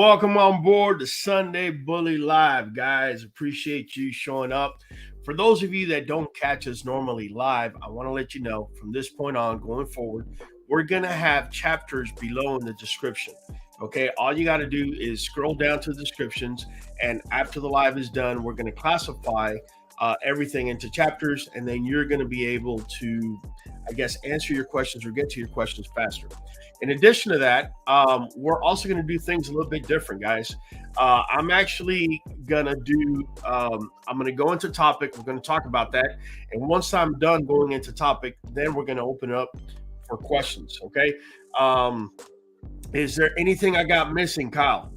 Welcome on board the Sunday Bully Live, guys. Appreciate you showing up. For those of you that don't catch us normally live, I want to let you know from this point on going forward, we're going to have chapters below in the description. Okay, all you got to do is scroll down to the descriptions, and after the live is done, we're going to classify everything into chapters, and then you're going to be able to, I guess, answer your questions or get to your questions faster. In addition to that, we're also going to do things a little bit different, guys. I'm actually going to do, I'm going to go into topic. We're going to talk about that. And once I'm done going into topic, then we're going to open up for questions, okay? Is there anything I got missing, Kyle?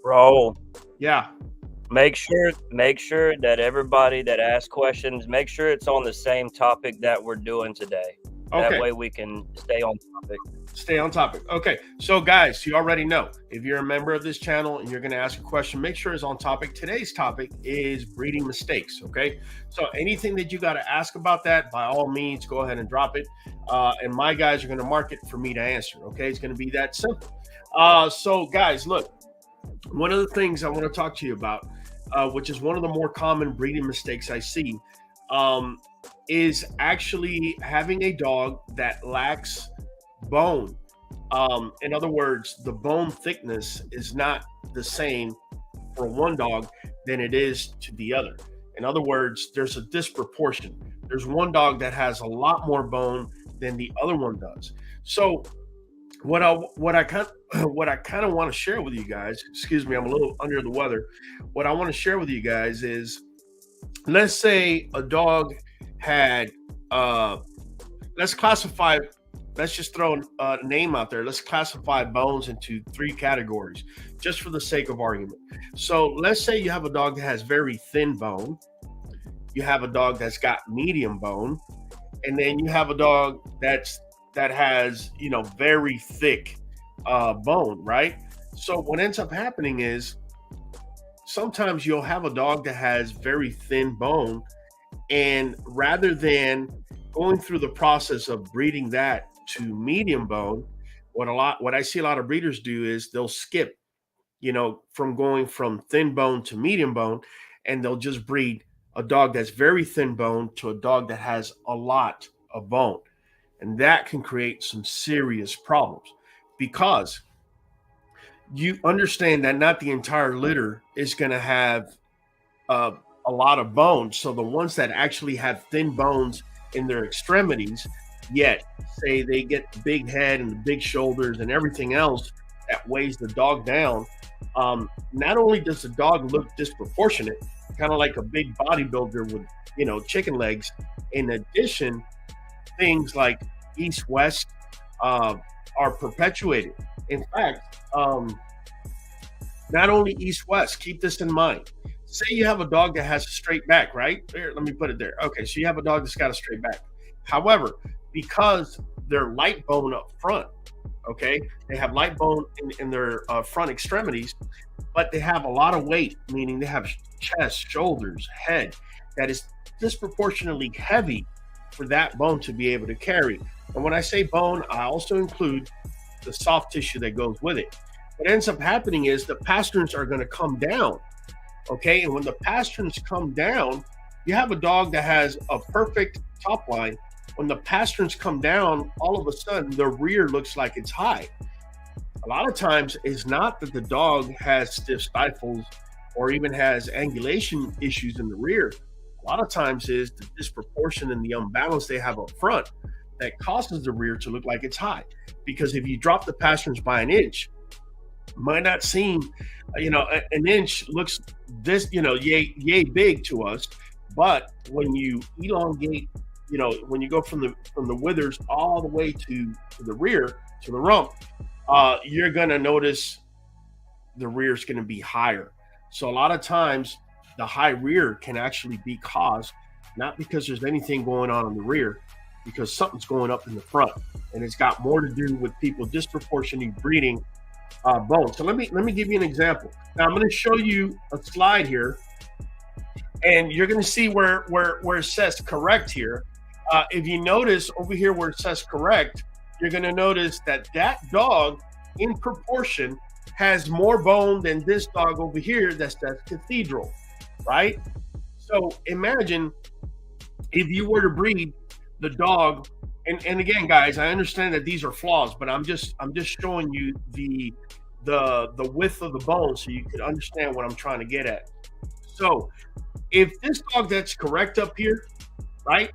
Bro, Yeah. make sure that everybody that asks questions, make sure it's on the same topic that we're doing today. Okay. That way we can stay on topic. Stay on topic. Okay. So, guys, you already know if you're a member of this channel and you're going to ask a question, make sure it's on topic. Today's topic is breeding mistakes. Okay. So, anything that you got to ask about that, by all means, go ahead and drop it. And my guys are going to mark it for me to answer. Okay. It's going to be that simple. So, guys, look, one of the things I want to talk to you about, which is one of the more common breeding mistakes I see, is actually having a dog that lacks bone. In other words, the bone thickness is not the same for one dog than it is to the other. In other words, there's a disproportion. There's one dog that has a lot more bone than the other one does. So what I kind of want to share with you guys, excuse me, I'm a little under the weather. What I want to share with you guys is, let's say a dog had, let's just throw a name out there. Let's classify bones into 3 categories, just for the sake of argument. So let's say you have a dog that has very thin bone, you have a dog that's got medium bone, and then you have a dog that has, very thick bone, right? So what ends up happening is sometimes you'll have a dog that has very thin bone, and rather than going through the process of breeding that to medium bone, what I see a lot of breeders do is they'll skip, from going from thin bone to medium bone, and they'll just breed a dog that's very thin bone to a dog that has a lot of bone. And that can create some serious problems, because you understand that not the entire litter is going to have a lot of bones. So the ones that actually have thin bones in their extremities, yet say they get the big head and the big shoulders and everything else that weighs the dog down, not only does the dog look disproportionate, kind of like a big bodybuilder with, chicken legs, in addition, things like east-west are perpetuated. In fact, not only east-west, keep this in mind. Say you have a dog that has a straight back, right? Here, let me put it there. Okay, so you have a dog that's got a straight back. However, because they're light bone up front, okay, they have light bone in their front extremities, but they have a lot of weight, meaning they have chest, shoulders, head that is disproportionately heavy for that bone to be able to carry. And when I say bone, I also include the soft tissue that goes with it. What ends up happening is the pasterns are going to come down, okay? And when the pasterns come down, you have a dog that has a perfect top line. When the pasterns come down, all of a sudden the rear looks like it's high. A lot of times it's not that the dog has stiff stifles or even has angulation issues in the rear. A lot of times is the disproportion and the unbalance they have up front that causes the rear to look like it's high. Because if you drop the pasterns by an inch, it might not seem, an inch looks this, yay big to us. But when you elongate, when you go from the withers all the way to the rear, to the rump, you're going to notice the rear is going to be higher. So a lot of times the high rear can actually be caused not because there's anything going on in the rear, because something's going up in the front, and it's got more to do with people disproportionately breeding bone. So let me give you an example. Now I'm going to show you a slide here, and you're going to see where it says correct here. If you notice over here where it says correct, you're going to notice that that dog in proportion has more bone than this dog over here that's cathedral, right? So imagine if you were to breed the dog, and again, guys, I understand that these are flaws, but I'm just showing you the width of the bone so you can understand what I'm trying to get at. So if this dog that's correct up here, right?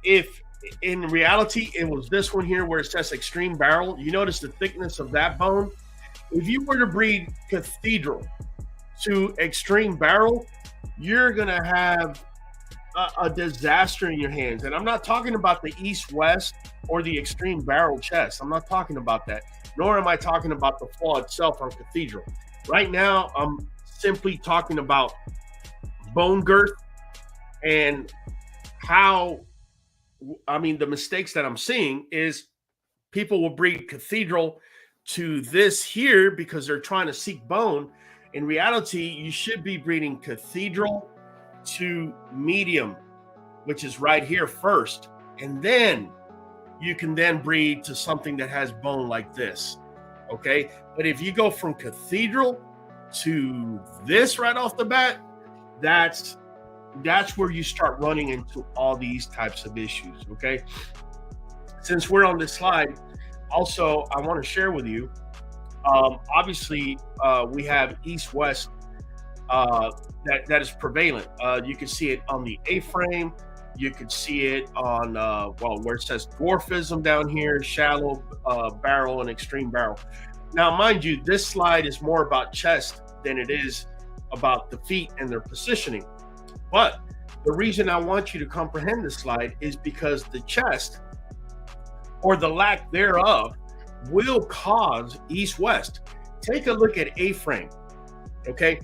If in reality it was this one here where it says extreme barrel, you notice the thickness of that bone. If you were to breed cathedral to extreme barrel, you're gonna have a disaster in your hands. And I'm not talking about the east-west or the extreme barrel chest. I'm not talking about that, nor am I talking about the flaw itself on cathedral. Right now, I'm simply talking about bone girth and how, I mean, the mistakes that I'm seeing is people will breed cathedral to this here because they're trying to seek bone. In reality, you should be breeding cathedral to medium, which is right here first, and then you can then breed to something that has bone like this. Okay, but if you go from cathedral to this right off the bat, that's where you start running into all these types of issues. Okay, since we're on this slide, also I want to share with you, obviously we have east-west that is prevalent. You can see it on the A-frame. You can see it on, where it says dwarfism down here, shallow barrel and extreme barrel. Now, mind you, this slide is more about chest than it is about the feet and their positioning. But the reason I want you to comprehend this slide is because the chest, or the lack thereof, will cause east-west. Take a look at A-frame, okay?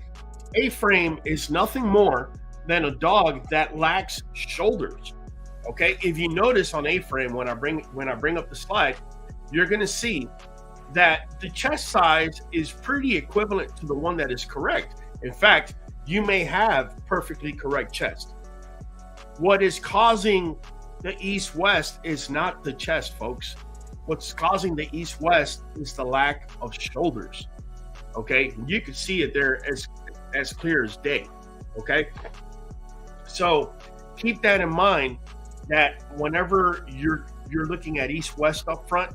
A-frame is nothing more than a dog that lacks shoulders. Okay, if you notice on A-frame, when I bring up the slide, you're going to see that the chest size is pretty equivalent to the one that is correct. In fact, you may have perfectly correct chest. What is causing the east-west is not the chest, folks. What's causing the east-west is the lack of shoulders. Okay, you can see it there as clear as day. Okay, so keep that in mind, that whenever you're looking at east-west up front,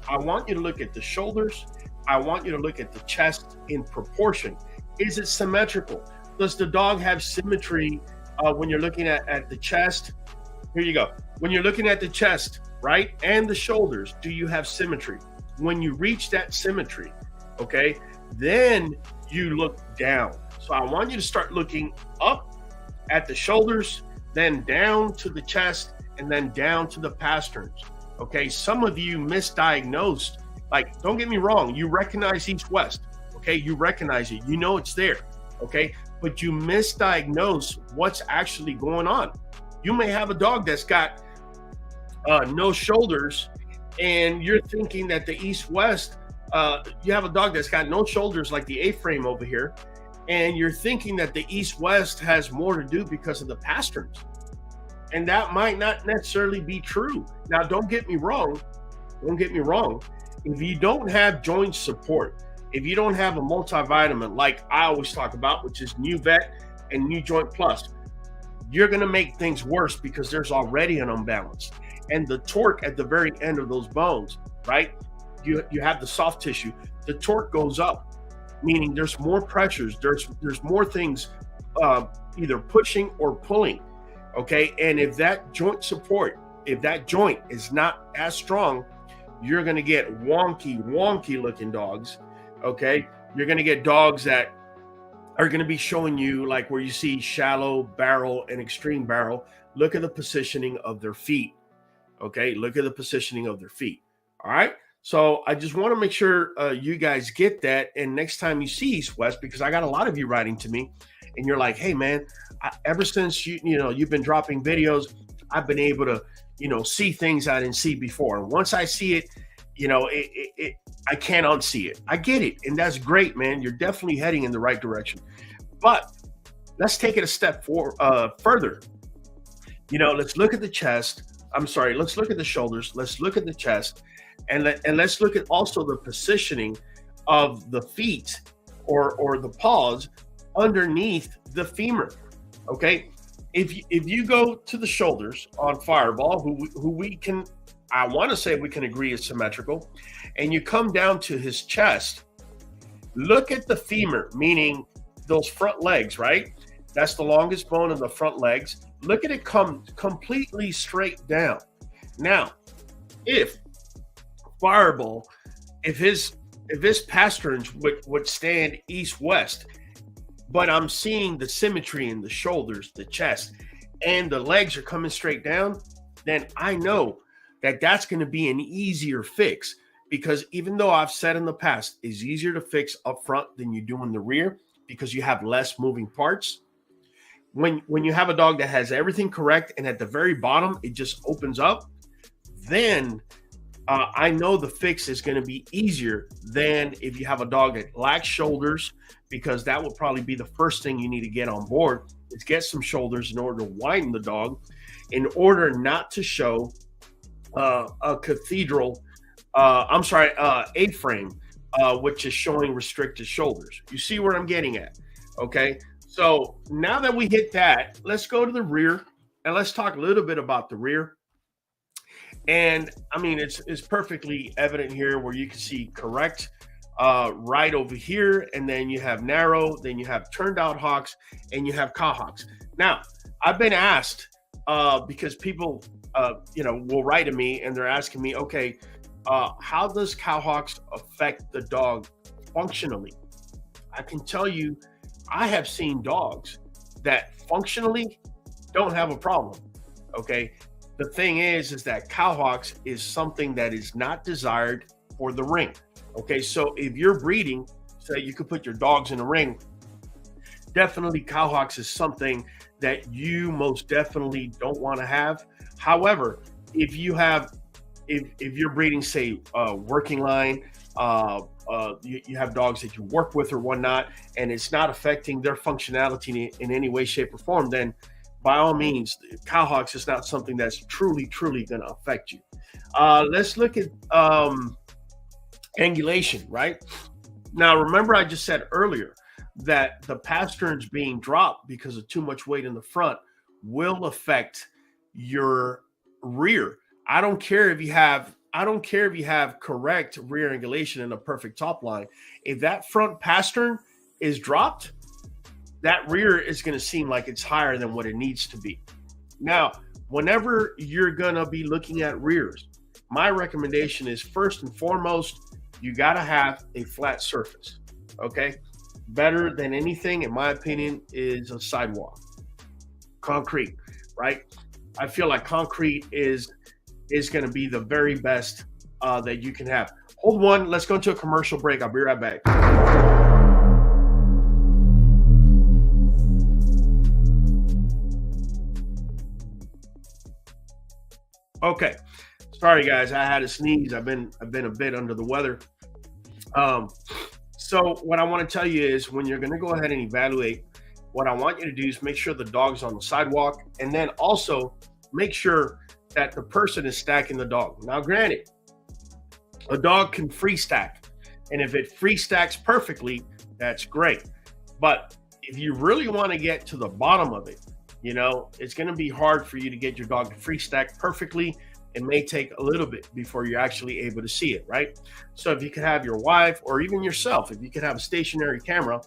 I want you to look at the shoulders. I want you to look at the chest in proportion. Is it symmetrical? Does the dog have symmetry when you're looking at the chest? Here you go. When you're looking at the chest, right, and the shoulders, do you have symmetry? When you reach that symmetry, okay, then you look down. So I want you to start looking up at the shoulders, then down to the chest, and then down to the pasterns. Okay, some of you misdiagnosed. Like, don't get me wrong, you recognize east-west. Okay, you recognize it, you know it's there. Okay, but you misdiagnose what's actually going on. You may have a dog that's got no shoulders, and you're thinking that the east-west, you have a dog that's got no shoulders like the A-frame over here, and you're thinking that the east-west has more to do because of the pasterns. And that might not necessarily be true. Now, don't get me wrong. If you don't have joint support, if you don't have a multivitamin like I always talk about, which is Nuvet and Nujoint Plus, you're going to make things worse because there's already an imbalance. And the torque at the very end of those bones, right? You have the soft tissue. The torque goes up, meaning there's more pressures. There's more things either pushing or pulling. Okay, and if that joint support, if that joint is not as strong, you're going to get wonky looking dogs. Okay, you're going to get dogs that are going to be showing you, like where you see shallow barrel and extreme barrel. Look at the positioning of their feet. Okay, look at the positioning of their feet. All right, so I just want to make sure you guys get that. And next time you see east-west, because I got a lot of you writing to me, and you're like, "Hey, man, ever since you've been dropping videos, I've been able to see things I didn't see before. And once I see it, I can't unsee it." I get it, and that's great, man. You're definitely heading in the right direction. But let's take it a step further. Let's look at the chest. I'm sorry. Let's look at the shoulders. Let's look at the chest. And let's look at also the positioning of the feet or the paws underneath the femur. Okay, if you go to the shoulders on Fireball, who we can, I want to say we can agree is symmetrical, and you come down to his chest, look at the femur, meaning those front legs, right? That's the longest bone in the front legs. Look at it come completely straight down. Now, if Fireball, if his pasterns would stand east-west, but I'm seeing the symmetry in the shoulders, the chest, and the legs are coming straight down, then I know that that's going to be an easier fix, because even though I've said in the past, it's easier to fix up front than you do in the rear because you have less moving parts. When you have a dog that has everything correct and at the very bottom it just opens up, then I know the fix is going to be easier than if you have a dog that lacks shoulders, because that would probably be the first thing you need to get on board, is get some shoulders in order to widen the dog, in order not to show a cathedral, A-frame, which is showing restricted shoulders. You see where I'm getting at? Okay. So now that we hit that, let's go to the rear and let's talk a little bit about the rear. And I mean, it's perfectly evident here where you can see correct right over here, and then you have narrow, then you have turned out hocks, and you have cow hocks. Now, I've been asked because people will write to me and they're asking me, okay, how does cow hocks affect the dog functionally? I can tell you, I have seen dogs that functionally don't have a problem. Okay. The thing is that cow hocks is something that is not desired for the ring. Okay. So if you're breeding, so you could put your dogs in a ring, definitely cow hocks is something that you most definitely don't want to have. However, if you have, if you're breeding, say, working line, you have dogs that you work with or whatnot, and it's not affecting their functionality in any way, shape, or form, then by all means, cow hocks is not something that's truly going to affect you. Let's look at angulation, right? Now, remember I just said earlier that the pasterns being dropped because of too much weight in the front will affect your rear. I don't care if you have correct rear angulation and a perfect top line. If that front pastern is dropped, that rear is going to seem like it's higher than what it needs to be. Now, whenever you're going to be looking at rears, my recommendation is, first and foremost, you got to have a flat surface. Okay? Better than anything, in my opinion, is a sidewalk. Concrete, right? I feel like concrete is going to be the very best that you can have. Hold one. Let's go into a commercial break. I'll be right back. Okay. Sorry, guys. I had a sneeze. I've been a bit under the weather. So what I want to tell you is, when you're going to go ahead and evaluate, what I want you to do is make sure the dog's on the sidewalk, and then also make sure that the person is stacking the dog. Now, granted, a dog can free stack, and if it free stacks perfectly, that's great. But if you really want to get to the bottom of it, it's going to be hard for you to get your dog to free stack perfectly. It may take a little bit before you're actually able to see it, right? So if you could have your wife, or even yourself, if you could have a stationary camera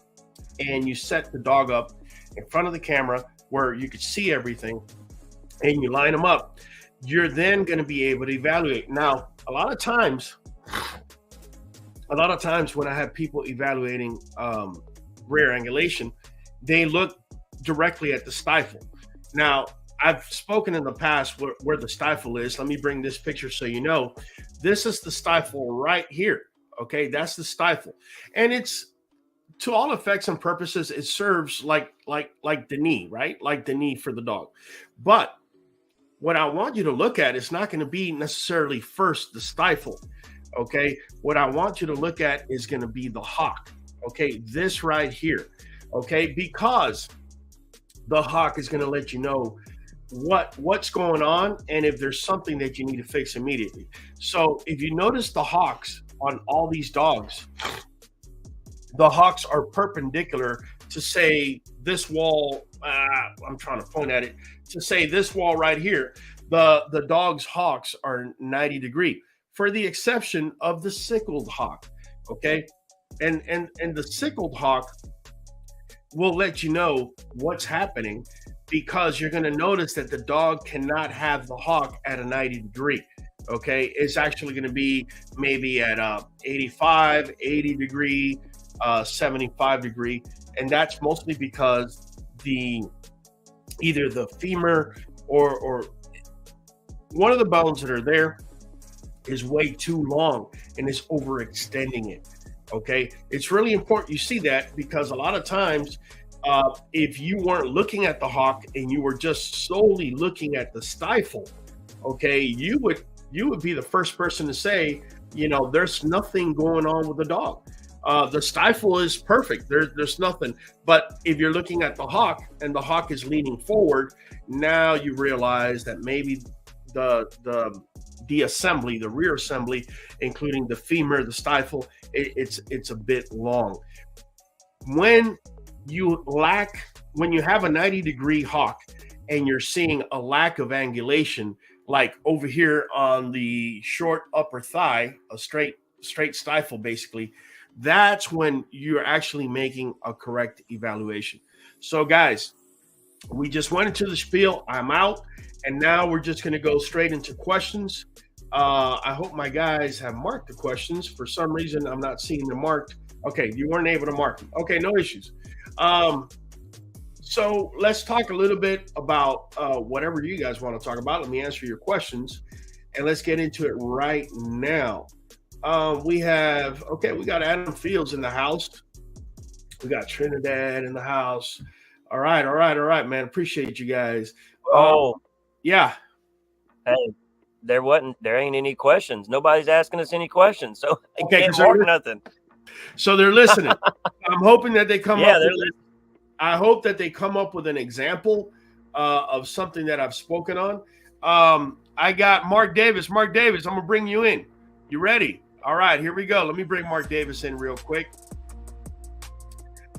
and you set the dog up in front of the camera where you could see everything, and you line them up, you're then going to be able to evaluate. Now, a lot of times when I have people evaluating rear angulation, they look directly at the stifle. Now, I've spoken in the past where the stifle is. Let me bring this picture so you know. This is the stifle right here. Okay, that's the stifle. And it's, to all effects and purposes, it serves like the knee, right? Like the knee for the dog. But what I want you to look at is not going to be necessarily first the stifle. Okay, what I want you to look at is going to be the hock. Okay, this right here. Okay, because the hock is going to let you know what's going on and if there's something that you need to fix immediately. So if you notice the hocks on all these dogs, the hocks are perpendicular to say this wall. I'm trying to point at it to say this wall right here. The dog's hocks are 90 degree, for the exception of the sickled hawk. Okay, and the sickled hawk will let you know what's happening, because you're going to notice that the dog cannot have the hawk at a 90 degree. Okay, it's actually going to be maybe at 85, 80 degree, 75 degree, and that's mostly because either the femur or one of the bones that are there is way too long and is overextending it. Okay, it's really important you see that, because a lot of times if you weren't looking at the hawk and you were just solely looking at the stifle, okay, you would be the first person to say, there's nothing going on with the dog. The stifle is perfect. There's nothing. But if you're looking at the hawk and the hawk is leaning forward, now you realize that maybe the assembly, the rear assembly, including the femur, the stifle, it's a bit long. When you have a 90 degree hawk and you're seeing a lack of angulation, like over here on the short upper thigh, a straight stifle basically, that's when you're actually making a correct evaluation. So guys, we just went into the spiel. I'm out. And now we're just going to go straight into questions. I hope my guys have marked the questions. For some reason, I'm not seeing them marked. Okay, you weren't able to mark them. Okay, no issues. So let's talk a little bit about whatever you guys want to talk about. Let me answer your questions, and let's get into it right now. We got Adam Fields in the house. We got Trinidad in the house. All right, man. Appreciate you guys. Yeah. Hey, there ain't any questions. Nobody's asking us any questions, so they can't mark nothing. So they're listening. I'm hoping that they come up. They're listening. I hope that they come up with an example of something that I've spoken on. I got Mark Davis. Mark Davis, I'm gonna bring you in. You ready? All right, here we go. Let me bring Mark Davis in real quick.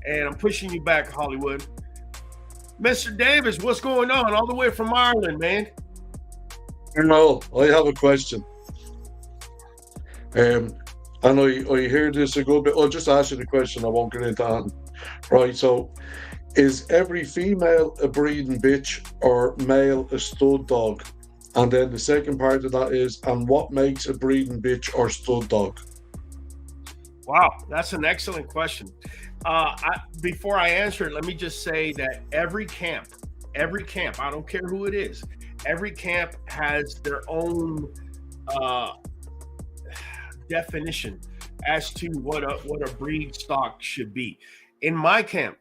And I'm pushing you back, Hollywood. Mr. Davis, what's going on? All the way from Ireland, man. No, I have a question. I know I hear this a good bit. I'll just ask you the question. I won't get into that. Right, so is every female a breeding bitch or male a stud dog? And then the second part of that is, and what makes a breeding bitch or stud dog? Wow, that's an excellent question. Before I answer it, let me just say that every camp, I don't care who it is, every camp has their own definition as to what a breed stock should be. In my camp,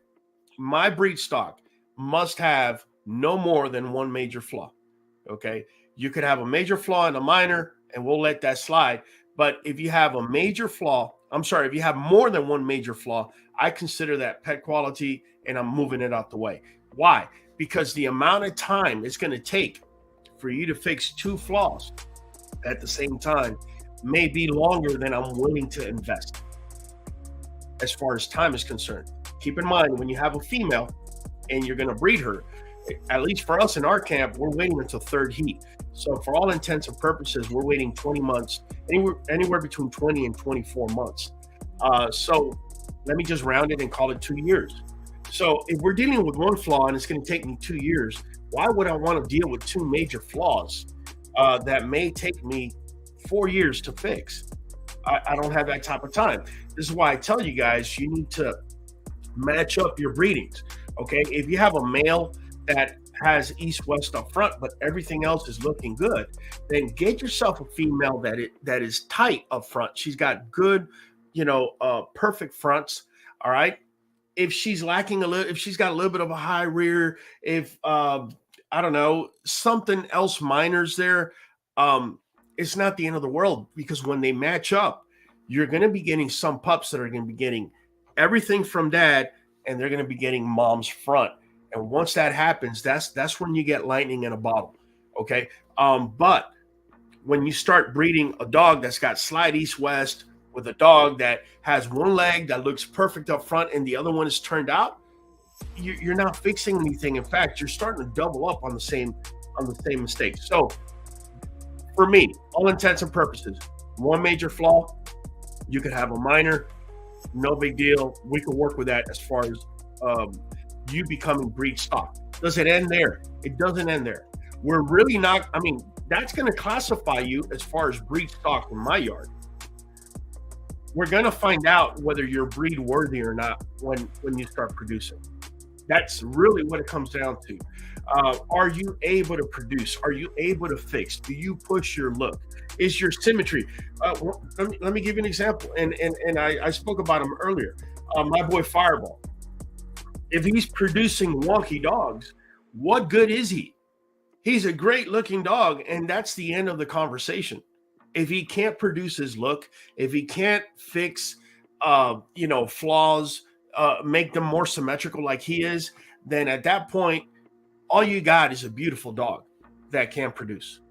my breed stock must have no more than one major flaw. Okay, you could have a major flaw and a minor, and we'll let that slide. But if you have a major flaw, if you have more than one major flaw, I consider that pet quality, and I'm moving it out the way. Why? Because the amount of time it's going to take for you to fix two flaws at the same time may be longer than I'm willing to invest as far as time is concerned. Keep in mind, when you have a female and you're going to breed her, at least for us in our camp, we're waiting until third heat. So for all intents and purposes, we're waiting 20 months, anywhere between 20 and 24 months. So let me just round it and call it 2 years. So if we're dealing with one flaw and it's going to take me 2 years, why would I want to deal with two major flaws that may take me 4 years to fix? I don't have that type of time. This is why I tell you guys, you need to match up your breedings. Okay, if you have a male that has east-west up front, but everything else is looking good, then get yourself a female that is tight up front. She's got good, perfect fronts. All right. If she's lacking if she's got a little bit of a high rear, if I don't know, something else minor's there, it's not the end of the world, because when they match up, you're going to be getting some pups that are going to be getting everything from dad, and they're going to be getting mom's front. And once that happens, that's when you get lightning in a bottle. Okay. But when you start breeding a dog that's got slide east-west with a dog that has one leg that looks perfect up front and the other one is turned out, you're not fixing anything. In fact, you're starting to double up on the same mistake. So for me, all intents and purposes, one major flaw, you could have a minor, no big deal. We can work with that as far as you becoming breed stock. Does it end there? It doesn't end there. We're really not, I mean, that's going to classify you as far as breed stock in my yard. We're going to find out whether you're breed worthy or not when you start producing. That's really what it comes down to. Are you able to produce? Are you able to fix? Do you push your look? Is your symmetry? Let me give you an example. And I spoke about him earlier. My boy Fireball. If he's producing wonky dogs, what good is he? He's a great looking dog, and that's the end of the conversation. If he can't produce his look, if he can't fix, flaws, make them more symmetrical like he is, then at that point, all you got is a beautiful dog that can't produce.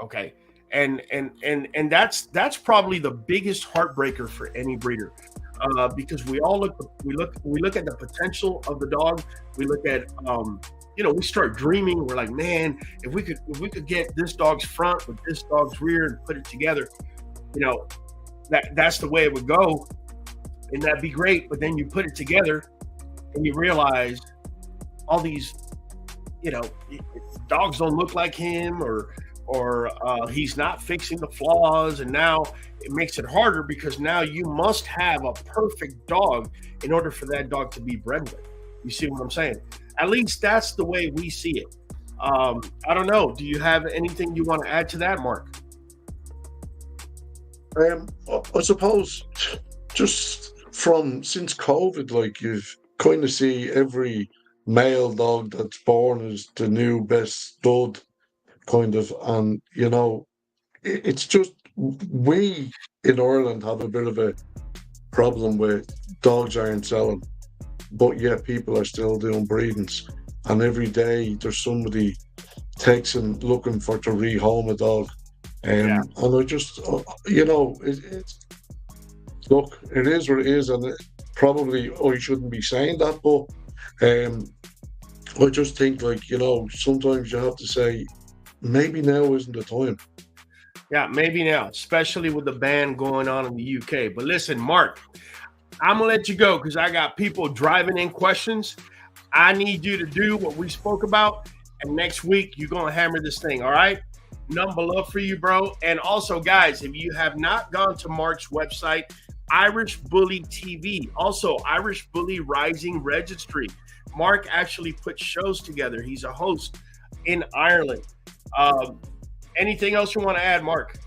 Okay. And that's probably the biggest heartbreaker for any breeder. Because we look at the potential of the dog. We look at, we start dreaming. We're like, man, if we could get this dog's front with this dog's rear and put it together, that's the way it would go. And that'd be great. But then you put it together and you realize all these, dogs don't look like him, or he's not fixing the flaws. And now it makes it harder because now you must have a perfect dog in order for that dog to be bred with. You see what I'm saying? At least that's the way we see it. I don't know. Do you have anything you want to add to that, Mark? I suppose just since COVID, like, you've kind of see every male dog that's born is the new best stud, kind of. And, it's just, we in Ireland have a bit of a problem with dogs aren't selling, but yet people are still doing breedings. And every day there's somebody texting looking to rehome a dog. And I just, look, it is what it is, and probably I shouldn't be saying that, but I just think, like, sometimes you have to say, maybe now isn't the time. Yeah, maybe now, especially with the ban going on in the UK. But listen, Mark, I'm going to let you go because I got people driving in questions. I need you to do what we spoke about, and next week you're going to hammer this thing, all right? Nothing but love for you, bro. And also, guys, if you have not gone to Mark's website, Irish Bully TV, also Irish Bully Rising Registry. Mark actually puts shows together. He's a host in Ireland. Anything else you want to add, Mark?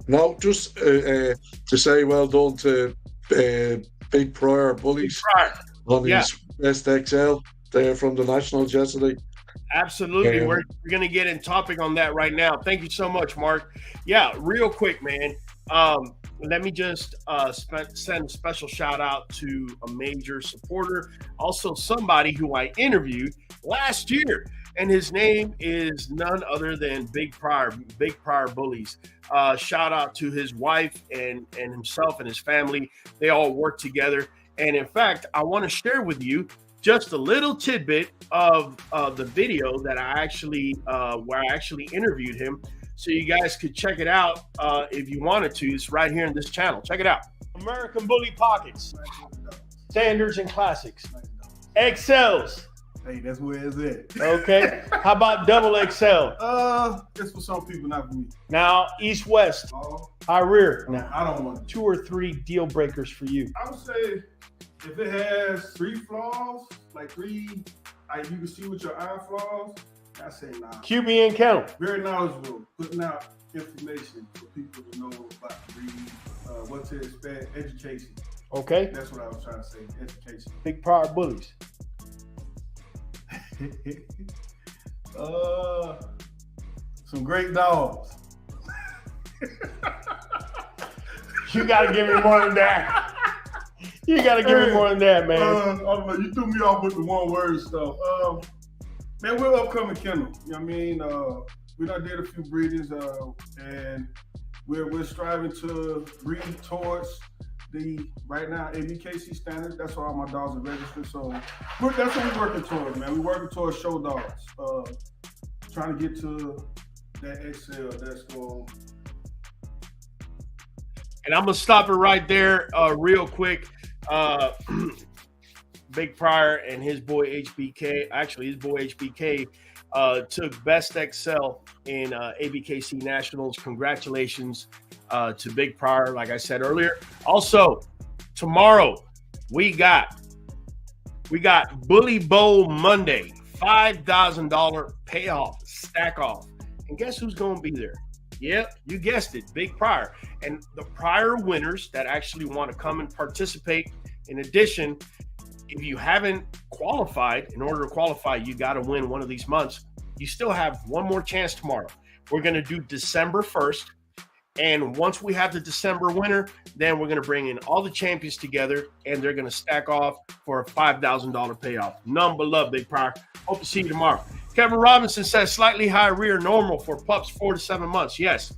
No, just to say well done to Big Prior Bullies on his Best XL there from the Nationals yesterday. Absolutely. We're going to get in topic on that right now. Thank you so much, Mark. Yeah, real quick, man. Let me just send a special shout out to a major supporter, also somebody who I interviewed last year, and his name is none other than Big Prior Bullies. Shout out to his wife and himself and his family. They all work together. And in fact, I want to share with you just a little tidbit of the video that I actually where I actually interviewed him, so you guys could check it out if you wanted to. It's right here in this channel. Check it out. American Bully Pockets, Standards and Classics, XLs. Hey, that's where it's at. Okay. How about double XL? That's for some people, not for me. Now, East-West, high rear. Now, I don't want 2 or 3 deal breakers for you. I would say if it has 3 flaws, like 3, like you can see with your eye flaws, I say nah. QB and Kennel. Very knowledgeable, putting out information for people to know about breeding, what to expect, education. Okay. That's what I was trying to say, education. Big Prior Bullies. Some great dogs. You gotta give me more than that. You got to give me more than that, man. I don't know. You threw me off with the one-word stuff. Man, we're upcoming kennel. You know what I mean? We done did a few breedings, and we're striving to breed towards the right now ABKC standard. That's why all my dogs are registered. So that's what we're working towards, man. We're working towards show dogs. Trying to get to that Excel. That's going. And I'm gonna stop it right there, real quick. Big Pryor and his boy HBK, actually his boy HBK, took Best Excel in ABKC Nationals. Congratulations to Big Pryor, like I said earlier. Also, tomorrow we got Bully Bowl Monday, $5,000 payoff, stack off. And guess who's going to be there? Yep, you guessed it, Big Pryor. And the prior winners that actually want to come and participate, in addition, if you haven't qualified, in order to qualify, you got to win one of these months. You still have one more chance tomorrow. We're going to do December 1st. And once we have the December winner, then we're going to bring in all the champions together, and they're going to stack off for a $5,000 payoff. None but love, Big Pryor. Hope to see you tomorrow. Kevin Robinson says slightly higher rear normal for pups 4 to 7 months. Yes,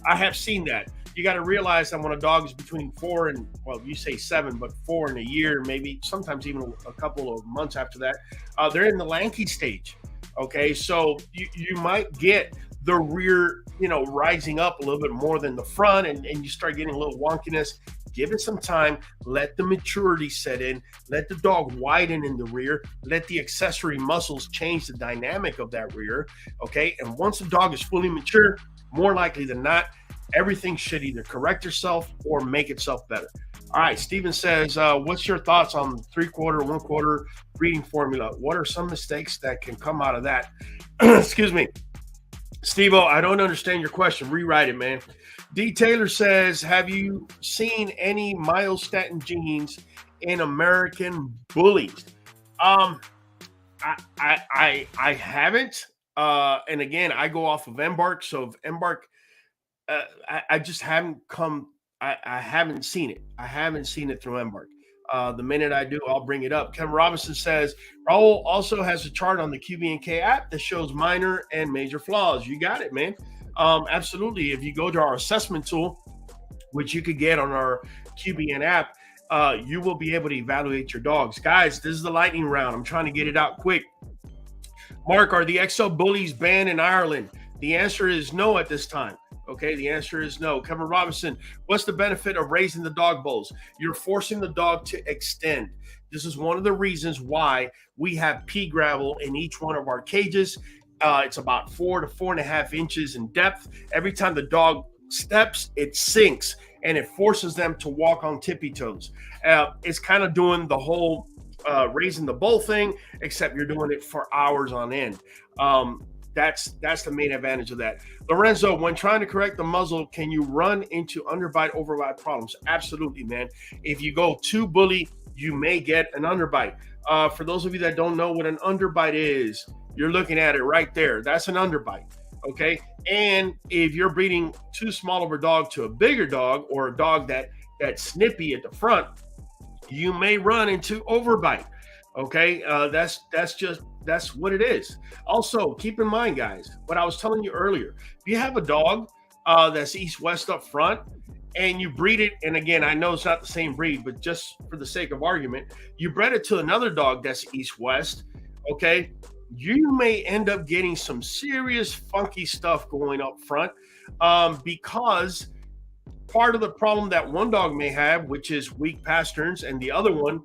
I have seen that. You got to realize that when a dog is between 4 and, well, you say 7, but 4 in a year, maybe sometimes even a couple of months after that, they're in the lanky stage. Okay, so you might get the rear, rising up a little bit more than the front, and you start getting a little wonkiness. Give it some time. Let the maturity set in. Let the dog widen in the rear. Let the accessory muscles change the dynamic of that rear. Okay, and once the dog is fully mature, more likely than not, everything should either correct itself or make itself better. All right, Steven says, what's your thoughts on 3/4, 1/4 breeding formula? What are some mistakes that can come out of that? Excuse me. Steve-O, I don't understand your question. Rewrite it, man. D. Taylor says, have you seen any myostatin genes in American bullies? I haven't. And again, I go off of Embark. So if Embark, I just haven't I haven't seen it. I haven't seen it through Embark. The minute I do, I'll bring it up. Kevin Robinson says, Raul also has a chart on the QB&K app that shows minor and major flaws. You got it, man. Absolutely. If you go to our assessment tool, which you could get on our QBN app, you will be able to evaluate your dogs. Guys, this is the lightning round. I'm trying to get it out quick. Mark, are the XL bullies banned in Ireland? The answer is no at this time. Okay, the answer is no. Kevin Robinson, what's the benefit of raising the dog bowls? You're forcing the dog to extend. This is one of the reasons why we have pea gravel in each one of our cages. It's about 4 to 4.5 inches in depth. Every time the dog steps, it sinks, and it forces them to walk on tippy toes. It's kind of doing the whole raising the bowl thing, except you're doing it for hours on end. That's the main advantage of that. Lorenzo, when trying to correct the muzzle, can you run into underbite, overbite problems? Absolutely, man. If you go too bully, you may get an underbite. For those of you that don't know what an underbite is, you're looking at it right there. That's an underbite, okay? And if you're breeding too small of a dog to a bigger dog, or a dog that's snippy at the front, you may run into overbite, okay? That's what it is. Also, keep in mind, guys, what I was telling you earlier. If you have a dog that's east-west up front, and you breed it, and again, I know it's not the same breed, but just for the sake of argument, you bred it to another dog that's east-west, okay? You may end up getting some serious funky stuff going up front because part of the problem that one dog may have, which is weak pasterns, and the other one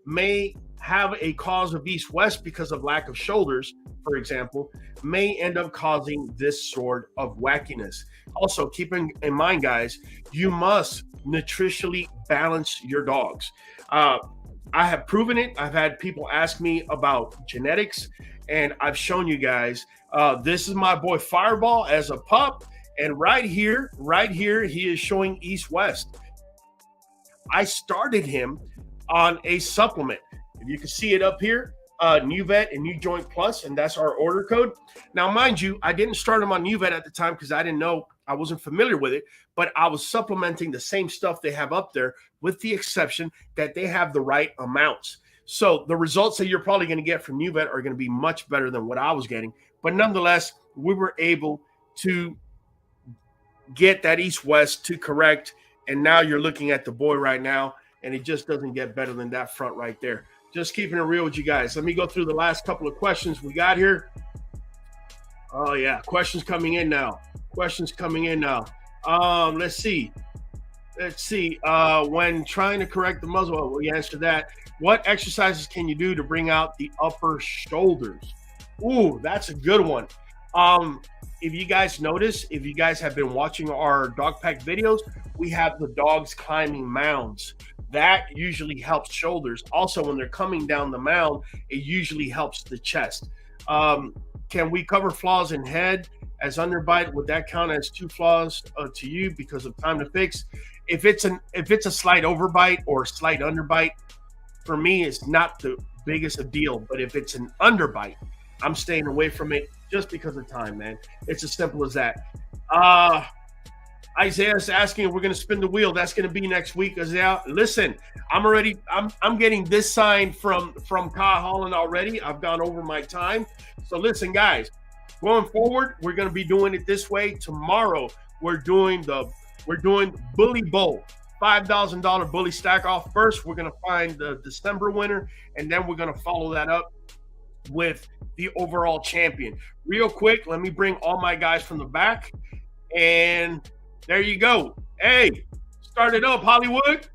may have a cause of east-west because of lack of shoulders, for example, may end up causing this sort of wackiness. Also, keep in mind, guys, you must nutritionally balance your dogs. I have proven it. I've had people ask me about genetics, and I've shown you guys. This is my boy Fireball as a pup, and right here, he is showing east-west. I started him on a supplement. If you can see it up here, Nuvet and Nujoint Plus, and that's our order code. Now, mind you, I didn't start him on Nuvet at the time because I didn't know, I wasn't familiar with it, but I was supplementing the same stuff they have up there, with the exception that they have the right amounts. So the results that you're probably going to get from Nuvet are going to be much better than what I was getting. But nonetheless, we were able to get that east-west to correct. And now you're looking at the boy right now, and it just doesn't get better than that front right there. Just keeping it real with you guys. Let me go through the last couple of questions we got here. Oh, yeah. Questions coming in now. Let's see. When trying to correct the muzzle, well, we answered that. What exercises can you do to bring out the upper shoulders? Ooh, that's a good one. If you guys notice, if you guys have been watching our dog pack videos, we have the dogs climbing mounds. That usually helps shoulders. Also, when they're coming down the mound, it usually helps the chest. Can we cover flaws in head as underbite? Would that count as 2 flaws to you because of time to fix? If it's a slight overbite or slight underbite, for me, it's not the biggest of deal. But if it's an underbite, I'm staying away from it just because of time, man. It's as simple as that. Isaiah's asking if we're going to spin the wheel. That's going to be next week, Isaiah. Listen, I'm getting this sign from Kyle Holland already. I've gone over my time. So listen, guys, going forward, we're going to be doing it this way. Tomorrow, we're doing Bully Bowl, $5,000 bully stack off. First, we're going to find the December winner, and then we're going to follow that up with the overall champion. Real quick, let me bring all my guys from the back, and there you go. Hey, start it up, Hollywood.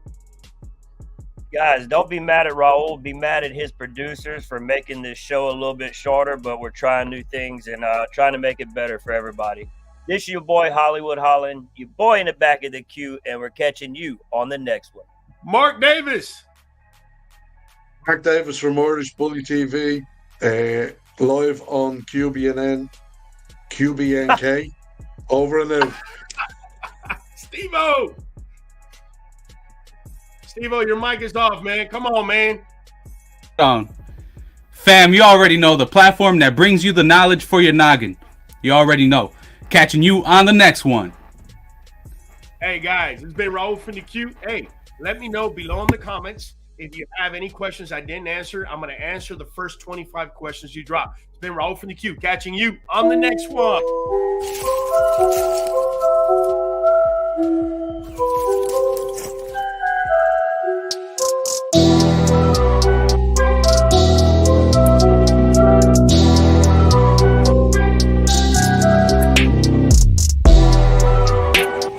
Guys, don't be mad at Raul. Be mad at his producers for making this show a little bit shorter, but we're trying new things and trying to make it better for everybody. This is your boy, Hollywood Holland, your boy in the back of the queue, and we're catching you on the next one. Mark Davis. Mark Davis from Irish Bully TV, live on QBNN, QBNK. Over and out. Steve-O, your mic is off, man. Come on, man. Fam, you already know the platform that brings you the knowledge for your noggin. You already know. Catching you on the next one. Hey, guys, it's been Raul from the Q. Hey, let me know below in the comments if you have any questions I didn't answer. I'm going to answer the first 25 questions you drop. It's been Raul from the Q. Catching you on the next one.